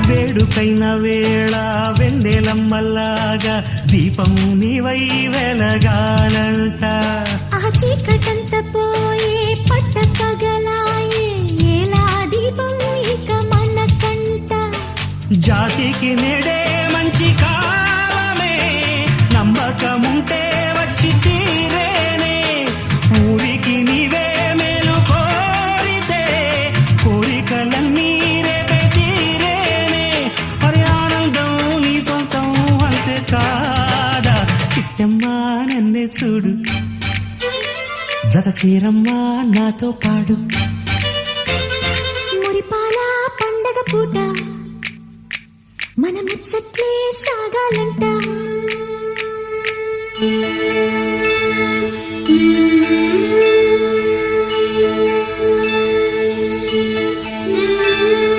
వేడుకైన వేళ వెన్నెలమ్మలాగా దీపం నీవై వెలగాలంట. ఆ చీకటంత పోయే పట్ట పగలాయే ఎలా దీపం ఇక మన కంట. జాతికి నేడే మంచి కాలమే నమ్మకముంటే వచ్చి తీరేనే. ఊరికి నీవే మేలు కోరితే కోరికలన్నీ రేపే తీరేనే. అరే ఆనందం నీ సొంతం అంతే కాదా. చిట్టమ్మా నన్నే చూడు, జత చీరమ్మా నాతో పాడు. మురిపాల పండగ పూట మన ముచ్చట్లే సాగాలంట.